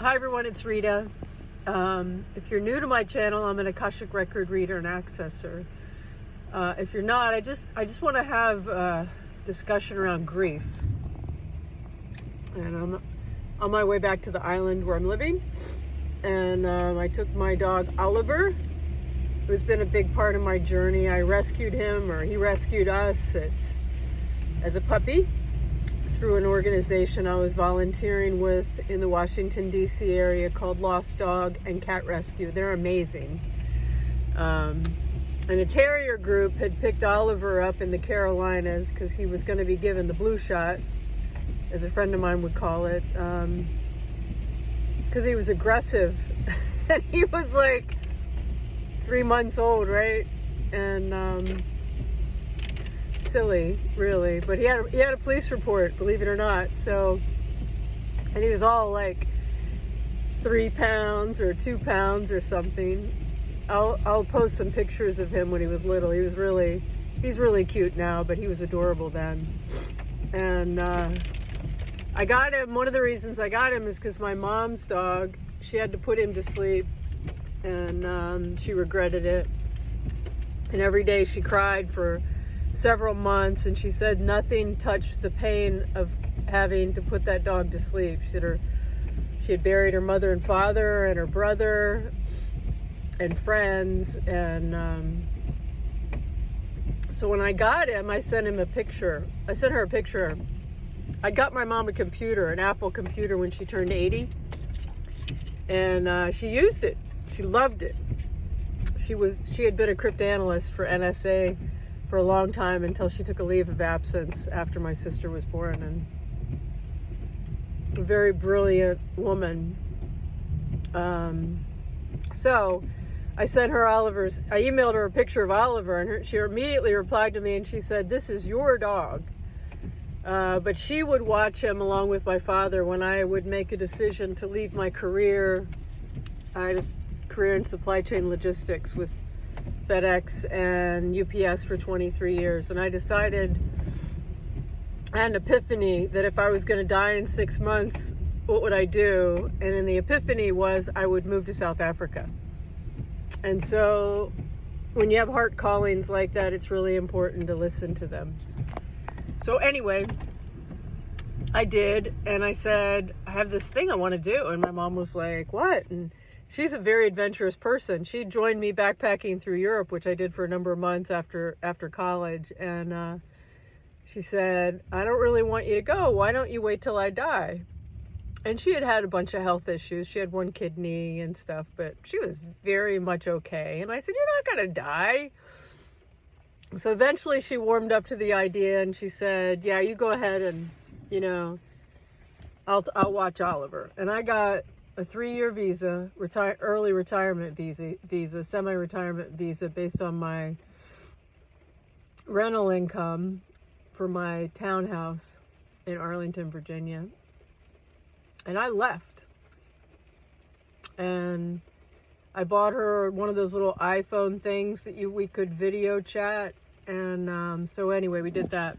Hi everyone, it's Rita. If you're new to my channel, I'm an Akashic record reader and accessor. If you're not, I just want to have a discussion around grief. And I'm on my way back to the island where I'm living. And I took my dog Oliver, who's been a big part of my journey. I rescued him, or he rescued us as a puppy, through an organization I was volunteering with in the Washington, D.C. area called Lost Dog and Cat Rescue. They're amazing. And a terrier group had picked Oliver up in the Carolinas because he was going to be given the blue shot, as a friend of mine would call it, because he was aggressive. And he was like 3 months old, right? And silly, really, but he had a police report, believe it or not. So, and he was all like 3 pounds or 2 pounds or something. I'll post some pictures of him when he was little. He's really cute now, but he was adorable then. And I got him. One of the reasons I got him is because my mom's dog, she had to put him to sleep, and she regretted it. And every day she cried for several months, and she said nothing touched the pain of having to put that dog to sleep. She had buried her mother and father and her brother and friends, and so when I got him, I sent her a picture. I got my mom a computer, an Apple computer, when she turned 80, and she used it. She loved it. She had been a cryptanalyst for NSA for a long time, until she took a leave of absence after my sister was born. And a very brilliant woman. So I sent her I emailed her a picture of Oliver, and she immediately replied to me, and she said, "This is your dog." But she would watch him along with my father when I would make a decision to leave my career. I had a career in supply chain logistics with FedEx and UPS for 23 years. And I decided, I had an epiphany that if I was going to die in 6 months, what would I do? And then the epiphany was I would move to South Africa. And so when you have heart callings like that, it's really important to listen to them. So anyway, I did, and I said, I have this thing I want to do. And my mom was like, what? And she's a very adventurous person. She joined me backpacking through Europe, which I did for a number of months after college. And she said, I don't really want you to go. Why don't you wait till I die? And she had a bunch of health issues. She had 1 kidney and stuff, but she was very much okay. And I said, you're not going to die. So eventually she warmed up to the idea, and she said, yeah, you go ahead, and, I'll watch Oliver. And I got a 3-year visa, early retirement visa, semi-retirement visa, based on my rental income for my townhouse in Arlington, Virginia. And I left. And I bought her one of those little iPhone things that we could video chat. And so anyway, we did that.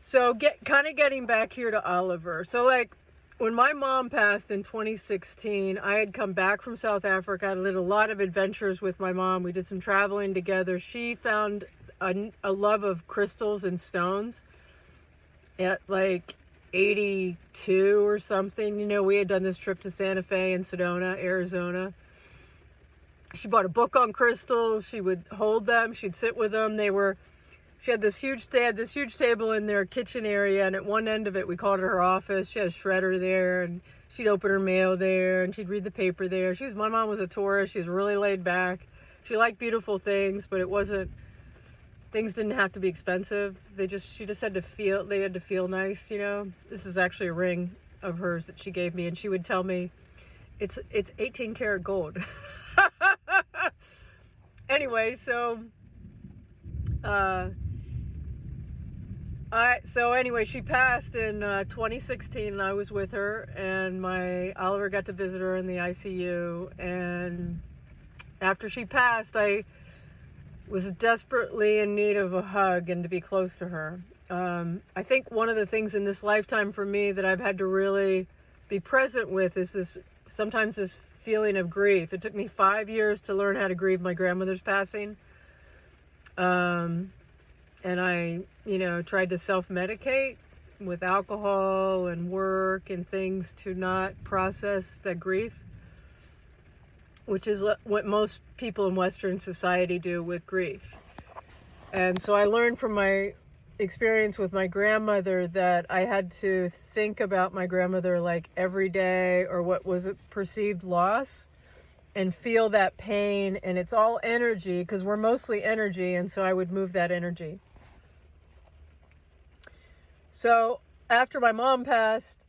So getting back here to Oliver. So like, when my mom passed in 2016, I had come back from South Africa. I did a lot of adventures with my mom. We did some traveling together. She found a love of crystals and stones at like 82 or something. We had done this trip to Santa Fe and Sedona, Arizona. She bought a book on crystals. She would hold them. She'd sit with them. They had this huge table in their kitchen area, and at one end of it, we called it her office. She had a shredder there, and she'd open her mail there, and she'd read the paper there. My mom was a tourist. She was really laid back. She liked beautiful things, but things didn't have to be expensive. She just had to feel nice, This is actually a ring of hers that she gave me, and she would tell me, it's 18 karat gold. Anyway, so she passed in 2016, and I was with her, and my Oliver got to visit her in the ICU. And after she passed, I was desperately in need of a hug and to be close to her. I think one of the things in this lifetime for me that I've had to really be present with is this, sometimes this feeling of grief. It took me 5 years to learn how to grieve my grandmother's passing. And I, tried to self-medicate with alcohol and work and things to not process the grief, which is what most people in Western society do with grief. And so I learned from my experience with my grandmother that I had to think about my grandmother like every day, or what was a perceived loss, and feel that pain. And it's all energy, because we're mostly energy, and so I would move that energy. So after my mom passed,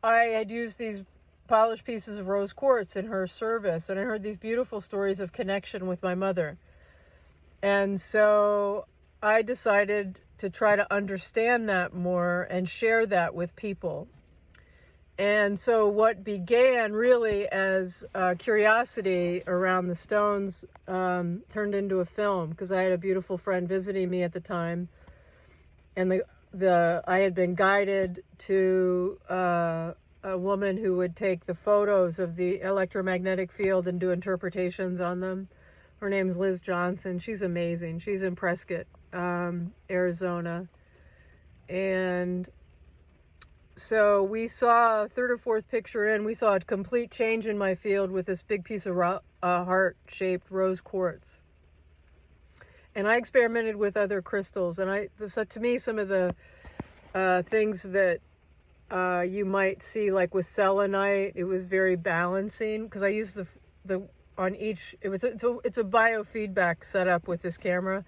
I had used these polished pieces of rose quartz in her service, and I heard these beautiful stories of connection with my mother. And so I decided to try to understand that more and share that with people. And so what began really as curiosity around the stones turned into a film, because I had a beautiful friend visiting me at the time, and I had been guided to a woman who would take the photos of the electromagnetic field and do interpretations on them. Her name's Liz Johnson. She's amazing. She's in Prescott, Arizona. And so we saw a third or fourth picture in, we saw a complete change in my field with this big piece of heart-shaped rose quartz. And I experimented with other crystals. And so to me, some of the things that you might see, like with selenite, it was very balancing, because I used the on each, it's a biofeedback setup with this camera,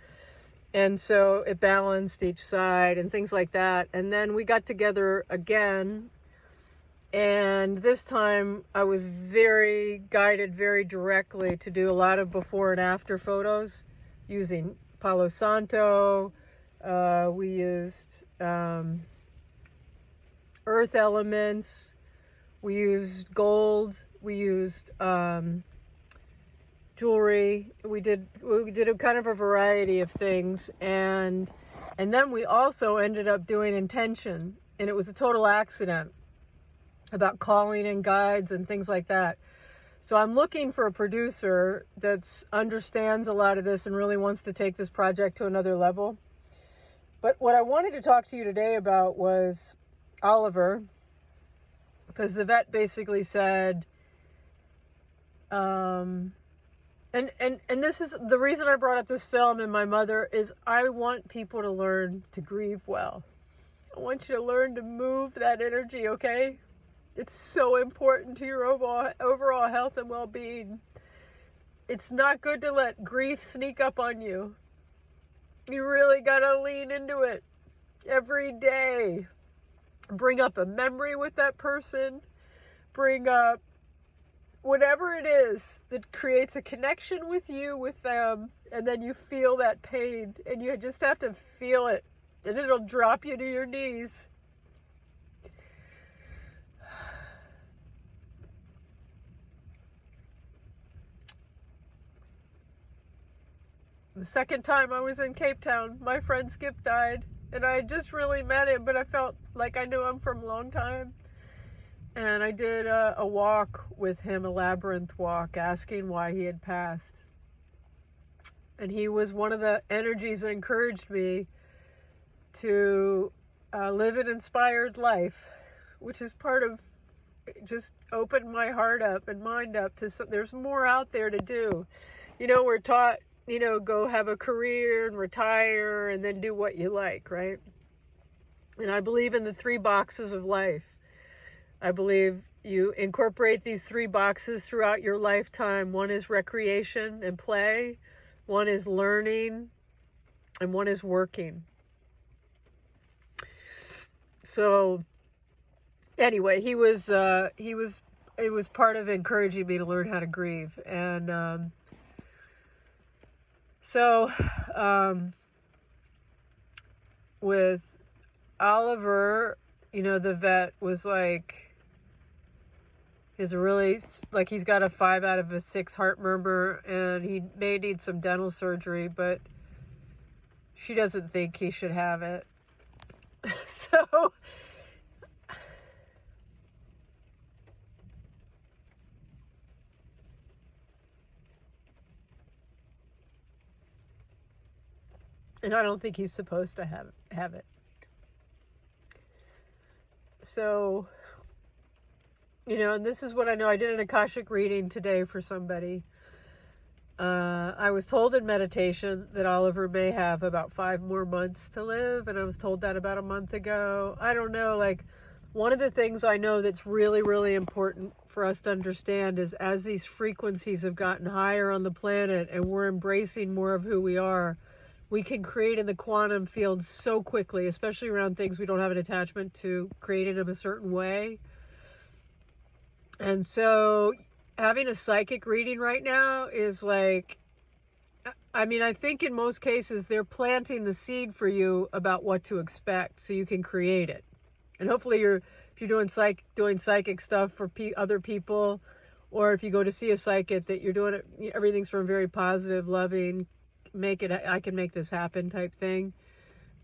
and so it balanced each side and things like that. And then we got together again, and this time I was very guided very directly to do a lot of before and after photos using Palo Santo. We used earth elements, we used gold, we used jewelry, we did a kind of a variety of things, and then we also ended up doing intention, and it was a total accident, about calling in guides and things like that. So I'm looking for a producer that understands a lot of this and really wants to take this project to another level. But what I wanted to talk to you today about was Oliver, because the vet basically said, and this is the reason I brought up this film and my mother, is I want people to learn to grieve well. I want you to learn to move that energy, okay? It's so important to your overall health and well-being. It's not good to let grief sneak up on you. You really gotta lean into it every day. Bring up a memory with that person. Bring up whatever it is that creates a connection with you, with them, and then you feel that pain, and you just have to feel it, and it'll drop you to your knees. The second time I was in Cape Town, my friend Skip died, and I had just really met him, but I felt like I knew him from a long time. And I did a walk with him, a labyrinth walk, asking why he had passed. And he was one of the energies that encouraged me to live an inspired life, which is part of just open my heart up and mind up to there's more out there to do. We're taught, go have a career and retire and then do what you like, right? And I believe in the 3 boxes of life. I believe you incorporate these 3 boxes throughout your lifetime. One is recreation and play, one is learning, and one is working. So anyway, it was part of encouraging me to learn how to grieve. And so with Oliver, the vet was like, he's got a 5 out of a 6 heart murmur, and he may need some dental surgery, but she doesn't think he should have it. So And I don't think he's supposed to have it. So, and this is what I know. I did an Akashic reading today for somebody. I was told in meditation that Oliver may have about 5 more months to live, and I was told that about a month ago. I don't know, one of the things I know that's really, really important for us to understand is as these frequencies have gotten higher on the planet and we're embracing more of who we are, we can create in the quantum field so quickly, especially around things we don't have an attachment to, creating them a certain way. And so having a psychic reading right now is I think in most cases they're planting the seed for you about what to expect so you can create it. And hopefully if you're doing psychic stuff for other people, or if you go to see a psychic, that you're doing it, everything's from very positive, loving, I can make this happen type thing,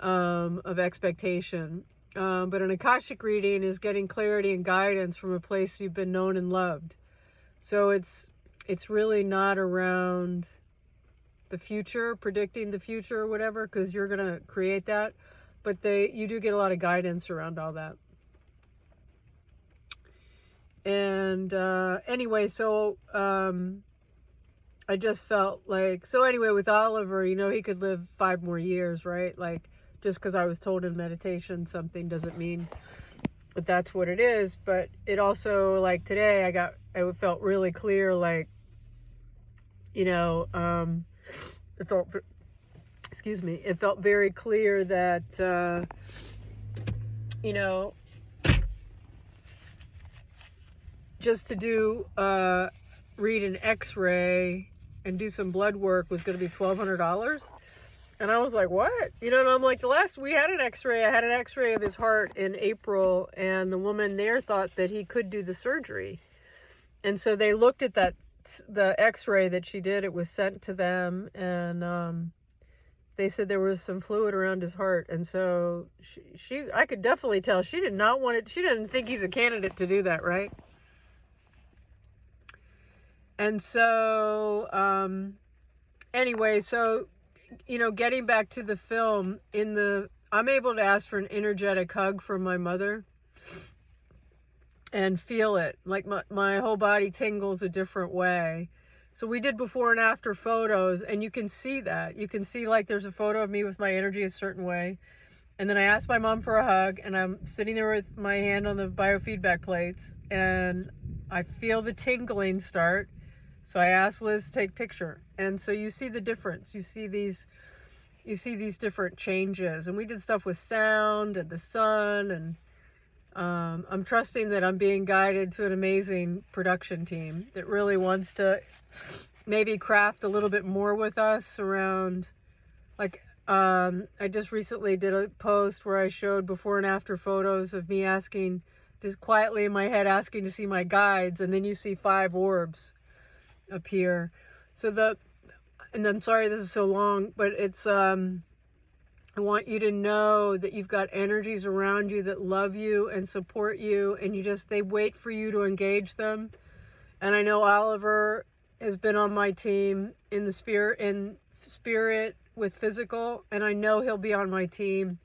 of expectation. But an Akashic reading is getting clarity and guidance from a place you've been known and loved. So it's really not around the future, predicting the future or whatever, because you're going to create that. But you do get a lot of guidance around all that. And anyway, so I just felt with Oliver, he could live 5 more years, right? Just because I was told in meditation something doesn't mean that that's what it is. But it also, today, I felt really clear, it felt very clear that, just to read an x-ray and do some blood work was going to be $1,200. And I was like, what? And I'm like, we had an x-ray. I had an x-ray of his heart in April, and the woman there thought that he could do the surgery. And so they looked at the x-ray that she did. It was sent to them, and they said there was some fluid around his heart. And so I could definitely tell she did not want it. She didn't think he's a candidate to do that, right? And so, anyway, getting back to the film, I'm able to ask for an energetic hug from my mother and feel it. My whole body tingles a different way. So we did before and after photos, and you can see that. You can see there's a photo of me with my energy a certain way. And then I asked my mom for a hug, and I'm sitting there with my hand on the biofeedback plates, and I feel the tingling start. So I asked Liz to take a picture. And so you see the difference. You see these different changes. And we did stuff with sound and the sun. And I'm trusting that I'm being guided to an amazing production team that really wants to maybe craft a little bit more with us around, I just recently did a post where I showed before and after photos of me asking, just quietly in my head, asking to see my guides. And then you see 5 orbs appear. And I'm sorry this is so long, but it's I want you to know that you've got energies around you that love you and support you, and they wait for you to engage them. And I know Oliver has been on my team in spirit with physical, and I know he'll be on my team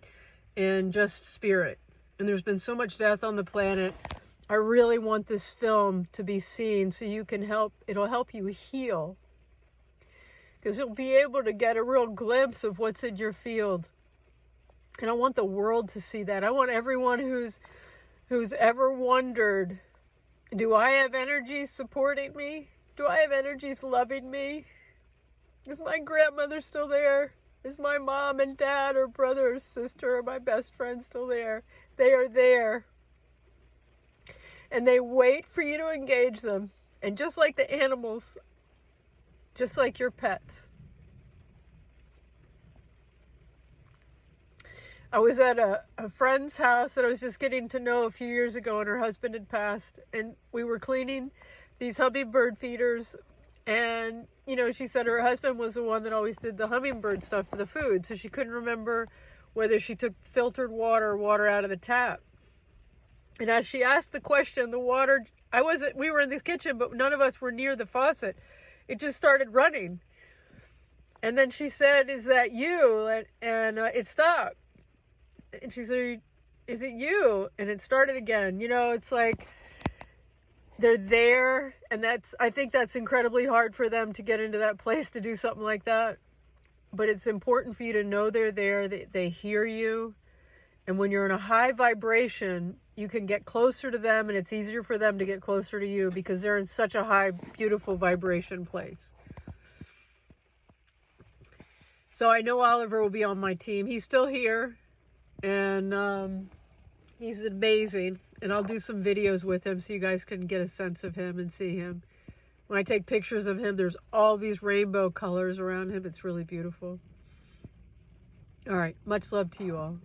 in just spirit. And there's been so much death on the planet. I really want this film to be seen so you can it'll help you heal. Because you'll be able to get a real glimpse of what's in your field. And I want the world to see that. I want everyone who's ever wondered, do I have energies supporting me? Do I have energies loving me? Is my grandmother still there? Is my mom and dad or brother or sister or my best friend still there? They are there. And they wait for you to engage them. And just like the animals, just like your pets. I was at a friend's house that I was just getting to know a few years ago, and her husband had passed. And we were cleaning these hummingbird feeders. And, she said her husband was the one that always did the hummingbird stuff for the food. So she couldn't remember whether she took filtered water or water out of the tap. And as she asked the question, the water, we were in the kitchen, but none of us were near the faucet. It just started running. And then she said, is that you? And it stopped. And she said, is it you? And it started again. You know, it's like they're there. And I think that's incredibly hard for them to get into that place to do something like that. But it's important for you to know they're there. They hear you. And when you're in a high vibration, you can get closer to them, and it's easier for them to get closer to you because they're in such a high, beautiful vibration place. So I know Oliver will be on my team. He's still here, and he's amazing. And I'll do some videos with him so you guys can get a sense of him and see him. When I take pictures of him, there's all these rainbow colors around him. It's really beautiful. All right. Much love to you all.